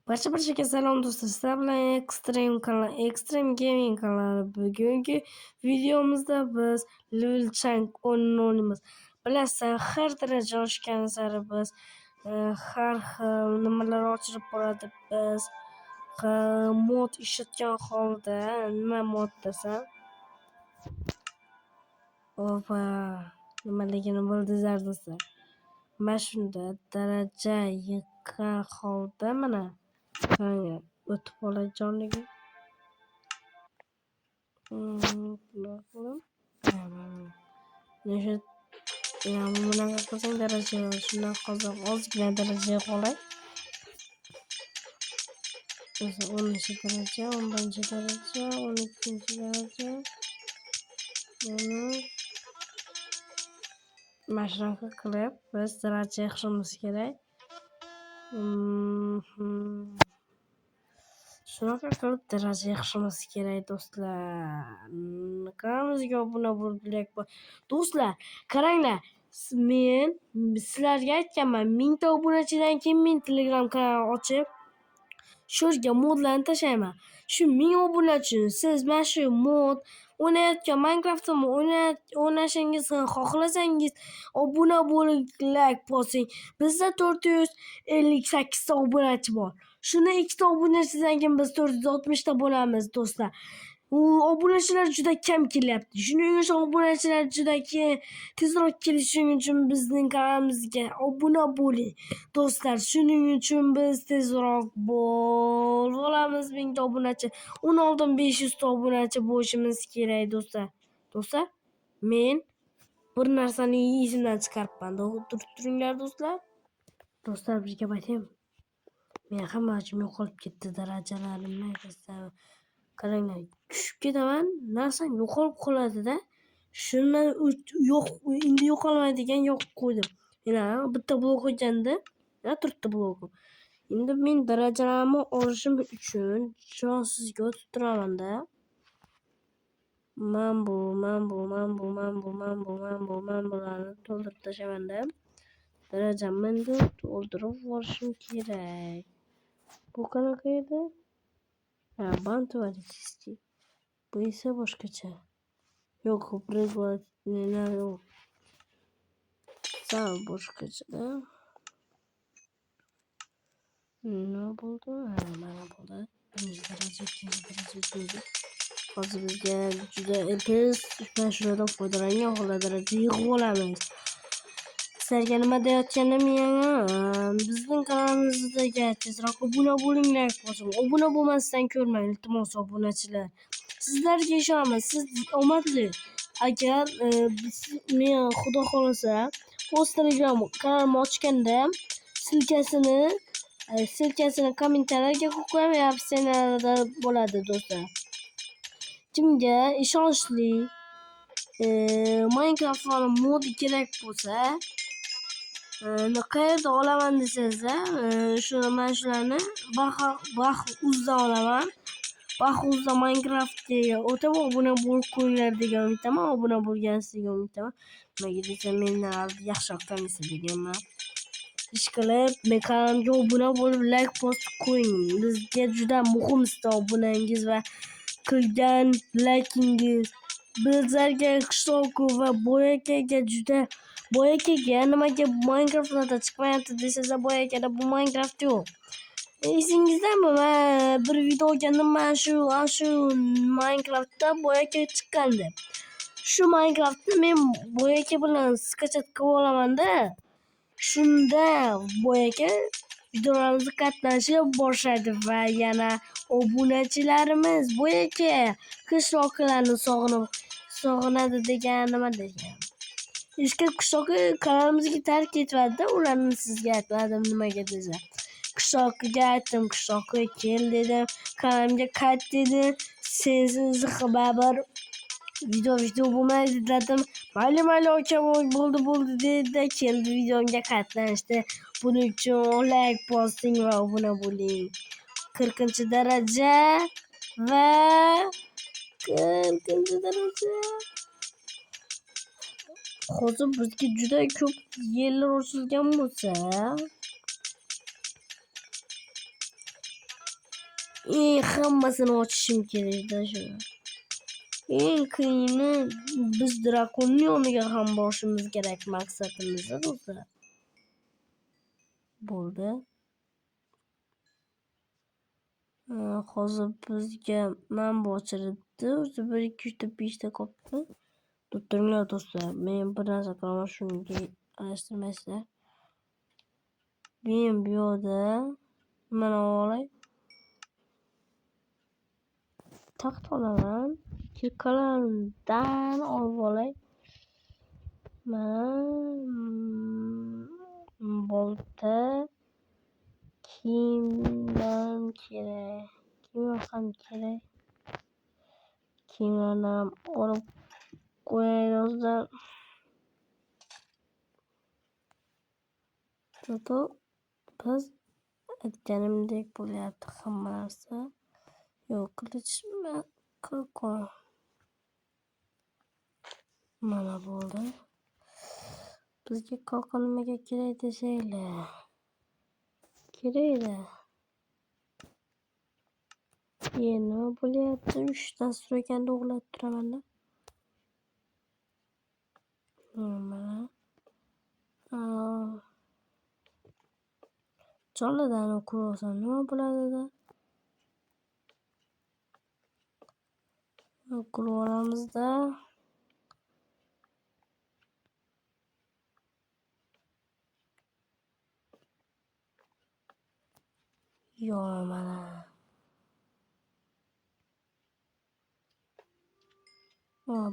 Barcha salom do'stlar. Sizlar bilan Extreme Gaming kanali. Bugungi videomizda biz Level Chank o'yinini o'ynaymiz. Bilasizlar, har daraja oshgan sari biz har xil nimalar ochilib boradi. Biz mod ishlatgan holda, nima mod desam, nimaligini bildingizlar do'stlar. Mana shunda daraja yiqqan holda mana o'tib olajonligi. Bunaqa qilsang daraja shundan qolsam ozgina daraja qolay. 10-daraja, 11-daraja, 12-daraja. Mana shunaqa qilib biz daraja yig'ishimiz kerak. Shunaqa qilib daraja yig'ishimiz kerak do'stlar. Kanalimizga obuna bo'lib do'stlar, qaranglar. Men sizlarga aytganman, 1000 ta obunachidan keyin men Telegram kanal ochib, shu yerga modlarni tashlayman. Shu 1000 obunachini siz mana shu mod o'ynayotgan Minecraft'ni o'ynashingizni xohlasangiz obuna bo'ling, like bosing. Bizda 458 ta obunachi bor. Shuni 2 ta obunachidan keyin biz 460 ta bo'lamiz do'stlar. Obunachilar juda kam kelyapti. Shuning uchun obunachilar juda tezroq kelishi uchun bizning kanalimizga obuna bo'ling do'stlar. Shuning uchun biz tezroq bo'lamiz 1000 ta obunachi. Uni oldin 500 ta obunachi bo'lishimiz kerak do'stlar. Do'stlar, men bir narsani esimdan chiqaribman. Turinglar do'stlar. Do'stlar, bir gap aytaymi? Men hammachim yo'qolib ketdi darajalarimni aytasam. Qaranglar, tushib ketaman, narsam yo'qolib qoladi-da. Shundan endi yo'qolmaydigan yo'q qo'ydim. Mana bitta blok ekanda, 4 ta blokim. Endi men darajalarimni olishim uchun jonsizga o'tib turaman-da. Men bularni to'ldirib tashlaman-da. Darajamni endi to'ldirib olishim kerak. Bu qanaqa edi? Band varishchi. Bu esa boshqacha. Yo'q, yo'q. Sal boshqacha-da. Nima bo'ldi? Mana bo'ldi. Birinchi daraja, ikkinchi daraja bo'ldi. Hozir bizga juda tez mana shundan foydalangan holda daraja yig'ib olamiz. Sizlarga nima deyotganim yana bizning kanalimizga tezroq obuna bo'linglar. Obuna bo'lmasdan ko'rmang, iltimos obunachilar. Sizlarga ishonaman, siz omadli. Agar men xudo xolasa o'z Telegram kanalimni ochganda silkasini kommentariyga qo'yaman, opsiyalarda bo'ladi do'stlar. Kimga ishonchli Minecraft modi kerak bo'lsa, qayerda olaman desangizlar, mana shularni Baxuzdan olaman. Baxuzda Minecraftga o'tib obuna bo'lib qo'yinglar degan umiddaman. Obuna bo'lgansizga umiddaman. Nimaga desam, mendan yaxshiroq tanisa deganman. Ishqilib, men kanalimga obuna bo'lib, like bosib qo'ying. Bizga juda muhim sizning obunangiz va qilgan likingiz. Bizlarga qishloq va Boyakaga nimaga Minecraftda chiqmayapti desangizlar, Boyakada bu Minecraft yo'q. Esingizdami? Men bir video olgandim, mana shu Minecraftda Boyaka chiqqandi. Shu Minecraftni men Boyaka bilan skachat qilib olaman-da. Shunda Boyaka videolarimizga qatnashib borishadi va yana obunachilarimiz Boyaka qishloqlarni sog'inadi degan nima degan. Ishga qishloqi kanalimizga tark etmadi-da, ularni sizga aytmadim nimaga desam. Qishloqiga aytdim, qishloqqa kel dedim, kanalimga qayt dedi. Sensiz xabar video bo'lmaydi dedim. Mayli aka, bo'ldi dedi, keldi videomga qatnashdi. Buning uchun like bosing va obuna bo'ling. 40-daraja va 40-daraja. Hozir bizga juda ko'p yerlar ochilgan bo'lsa, Hammasini ochishim kerakda shu. Eng qiyini biz drakonni yoniga ham borishimiz kerak maqsadimizda do'stlar. Bo'ldi. Hozir bizga manba ochilibdi. O'zi 1 2 3 ta 5 ta qolibdi. Turinglar do'stlar. Men bir narsa qilaman, shunga aralashtirmaysizlar. Men bu yoqda mana olay. Taxt olaman. Kirkalarimdan olib olay. Mana bolta kiyimdan kerak. Kiyim ham kerak. Kiyimlarni ham olib qo'yay do'stlar. Biz aytganimdek bo'lyapti hamma narsa. Yo'q, qilichmi? Qo'y. Mana bo'ldi. Bizga qalqon nimaga kerak desanglar. Kerak-da. Nima bo'lyapti? 3 ta stroykani o'g'irlab turaman-da. Mana. Joladan o'qib nima bo'ladi-da? O'qib olamizda. Yo mana.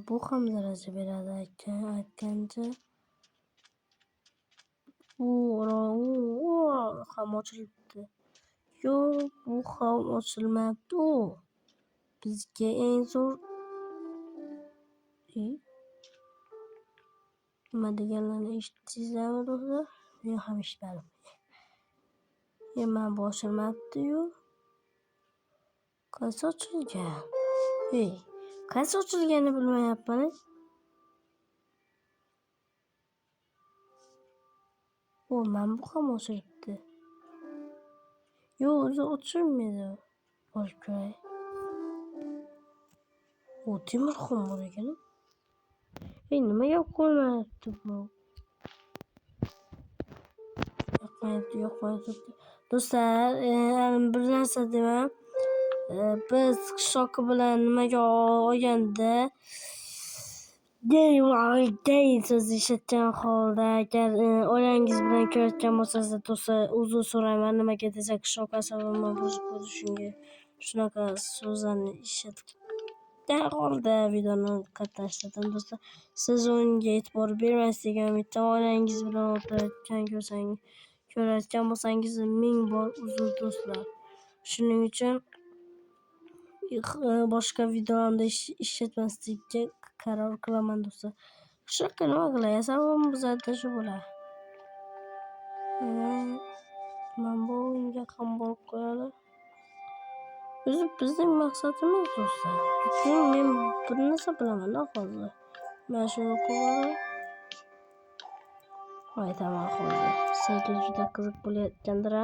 Bu ham daraja beradi aytgancha. Ham ochilibdi. Yo'q, bu ham ochilmabdi. Bizga eng zo'r nima deganlarni eshitdingizlarmi do'stlar? Men ham eshitmadim. Men boshilmabdi-yu. Qaysi ochilgan? Qaysi ochilganini bilmayapman. Mana bu ham ochilibdi. Yo'q, o'zi ochilmaydi. Borib ko'ray. Temir xum bor ekan. Nimaga qo'ymayapti bu? Yoqmayapti. Do'stlar, bir narsa deyman. Biz qishloq bilan nimaga olganda deyin so'zni ishlatgan holda agar oilangiz bilan ko'rayotgan bo'lsangiz do'stlar, uzr so'rayman. Nimaga desa qishloq asabimni buzib shunga shunaqa so'zlarni ishlatgan holda videoni qatnashtirdim do'stlar. Siz unga e'tibor bermaysiz degan umidda oilangiz bilan ko'rayotgan bo'lsangiz ming bor uzr do'stlar. Shuning uchun boshqa videolarda ishlatmaslikka qaror qilaman do'stlar. Qishloqqa nima qilay? Asabim buzadi shu bo'ladi. Men bu o'yinga ham borib qo'yadi. O'zi bizning maqsadimiz do'stlar. Men bir narsa bilaman hozir. Mana shuni qo'yaman. Aytaman hozir. Sizga juda qiziq bo'layotgandir.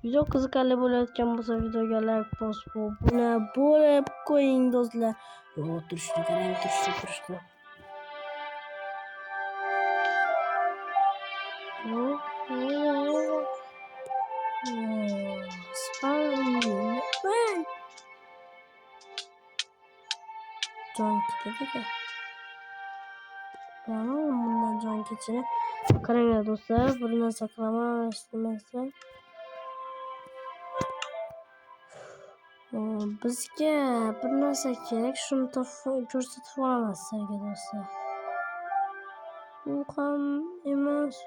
Video qiziqarli bo'layotgan bo'lsa videoga like bosib, buni bo'lib qo'ying do'stlar. Yo'q, turishni qarang, turishni. Jon ketadi-ku. Bundan jon kechirib. Qaranglar do'stlar, bir narsa qilaman, eshitmaysiz. Bizga bir narsa kerak, shuni ko'rsatib olaman sizlarga do'stlar. Bu ham emas.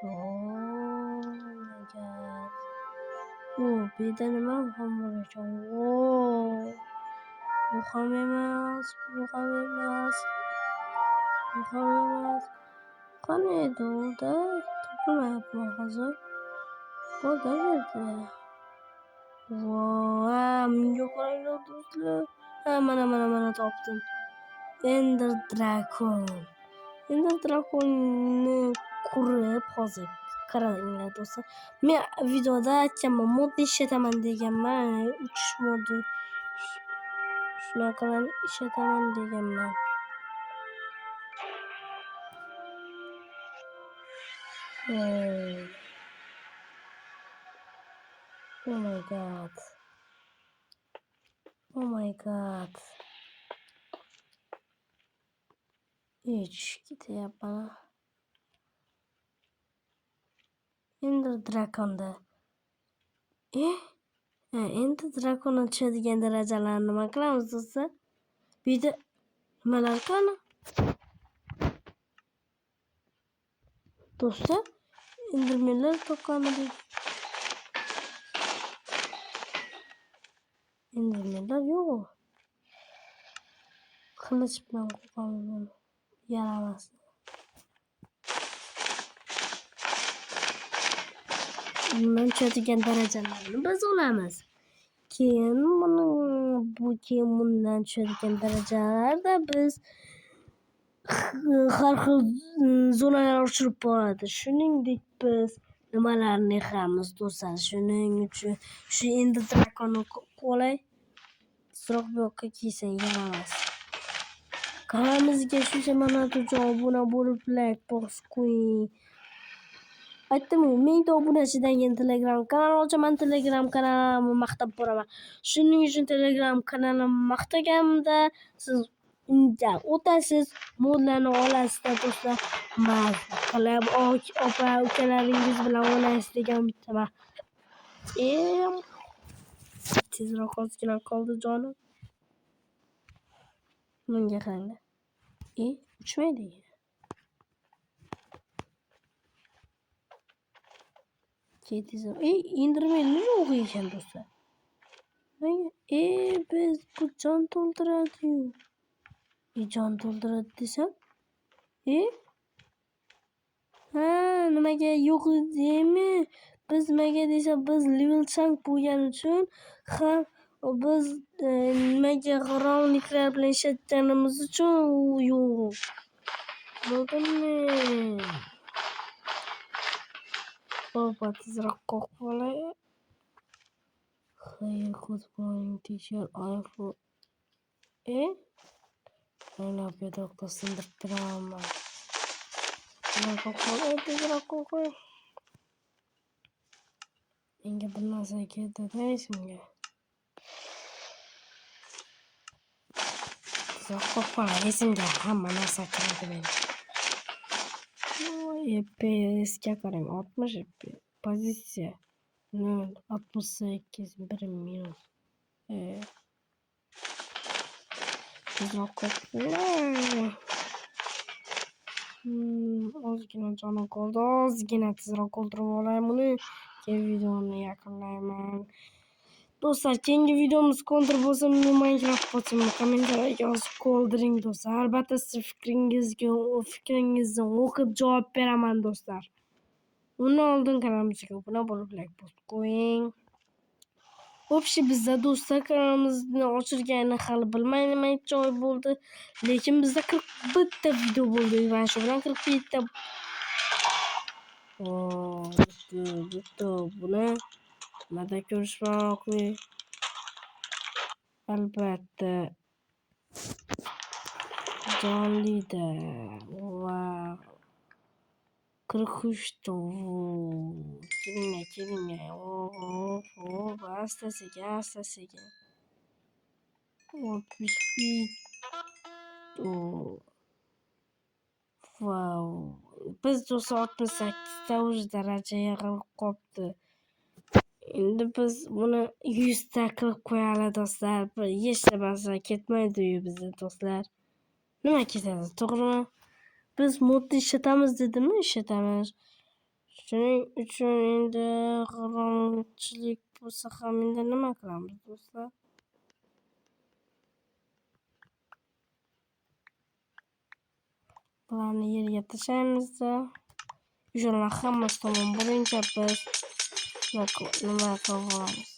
Bu yerda nima ham bor ekan? Bu ham emas. Qani edi u-da? Topilmayapman hozir. Bo'ldi yerda. Menga qaranglar do'stlar. Mana topdim. Ender Dragon. Ender Dragon'ni qurib hozir qaranglar do'stlar. Men videoda aytganman, mod ishlataman deganman. 3 modni shunaqalarni ishlataman deganman. Oh my god. Oh my god. Hiç gityapti bana. Ender Drakonda. Endi Drakondan tushadigan darajalarni nima qilamiz do'stlar? Bu yerda nimalar qani? Do'stlar, Endermenlar to'qqanidek. Endermenlar yo'q. Qilich bilan qo'rqaman. Yaramas. Bundan tushadigan darajalarni biz olamiz. Keyin bundan tushadigan darajalarda biz har xil zonalar ochilib boradi. Shuningdek biz nimalarni yig'amiz do'stlar. Shuning uchun shu Ender Drakonni qo'lay tezroq bu yoqqa kelsa yaramas. Kanalimizga shuncha mana uchun obuna bo'lib like bosib qo'ying. Aytdim, 1000 ta obunachidan keyin Telegram kanal ochaman. Telegram kanalimni maqtab boraman. Shuning uchun Telegram kanalimni maqtaganimda siz unga o'tasiz, modlarni olasiz do'stlar. Qilib opa ukalaringiz bilan o'ynaysiz degan bittaman. Tezroq ozgina qoldi jonim. Menga qaranglar. Uchmaydi. Endermenlar yo'q ekan do'stlar. Biz bu jon to'ldiradi-yu. Jon to'ldiradi desam? Nimaga yo'q deymi? Biz nimaga desa, biz level chank bo'lgani uchun ham biz nimaga g'irromliklar bilan ishlatganimiz uchun u yo'q. Bo'ldimi? Opa, tezroq qo'rqib qolay. Hayır, good morning teacher. iPhone. Mana bu yerda sindirib beraman. Tezroq qo'rqay. Menga bir narsa keldi-da esimga. Tezroq qo'rqay, esimga hamma narsa kiradi meni. FPS'ga qarang, 60 FPS. Pozitsiya 68 1 minus. Tezroq qo'rqay. Ozgina jonim qoldi. Ozgina tezroq o'ldirib olay buni. Keyin videoni yakunlayman. Do'stlar, keyingi videomiz kontra bo'lsa, Minecraft bo'lsin, kommentariyga yozib qoldiring do'stlar. Albatta siz fikringizni o'qib javob beraman do'stlar. Undan oldin kanalimizga obuna bo'lib like bosib qo'ying. Общий bizda do'stlar kanalimizni ochilganini hali bilmayman necha oy bo'ldi, lekin bizda 41 ta video bo'ldi va shu bilan 47 ta bitta buni nimada ko'rishmoqli. Albatta jonlida va 43 ta kelinglar. Asta-sekin. 61. Wow. Biz do'stlar 68 ta darajaga qilib qopti. Endi biz buni 100 ta qilib qo'yamiz do'stlar. Hech narsa ketmaydi-yu bizda do'stlar. Nima ketadi, to'g'rimi? Biz modni ishlatamiz dedimmi? Ishlatamiz. Shuning uchun endi g'irromchilik bo'lsa ham endi nima qilamiz do'stlar? Bularni yerga tashlaymiz-da. O'shalar hammasi tamom bo'lincha biz nima qilib olamiz?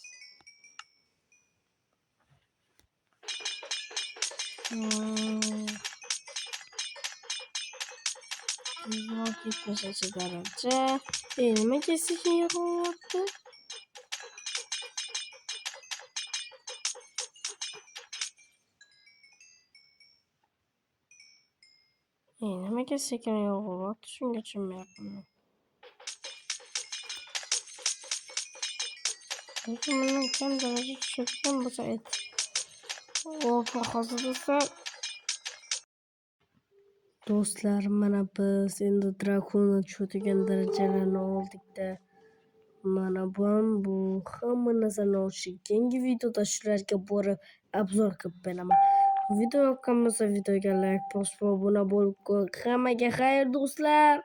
70 daraja. Nimaga sekin yog'yapti? Nimaga sekin yog'yapti? Shunga tushunmayapman. Lekin bundan kam daraja tushadigan bo'lsa ayt. Hozir do'stlar, mana biz endi drakonni tushadigan darajalarni oldik-da. Mana bu hamma narsani ochdik. Yangi videoda shularga borib obzor qilib beraman. Video yoqqan bo'lsa videoga like bosib, obuna bo'lib qo'ying. Hammaga xayr do'stlar.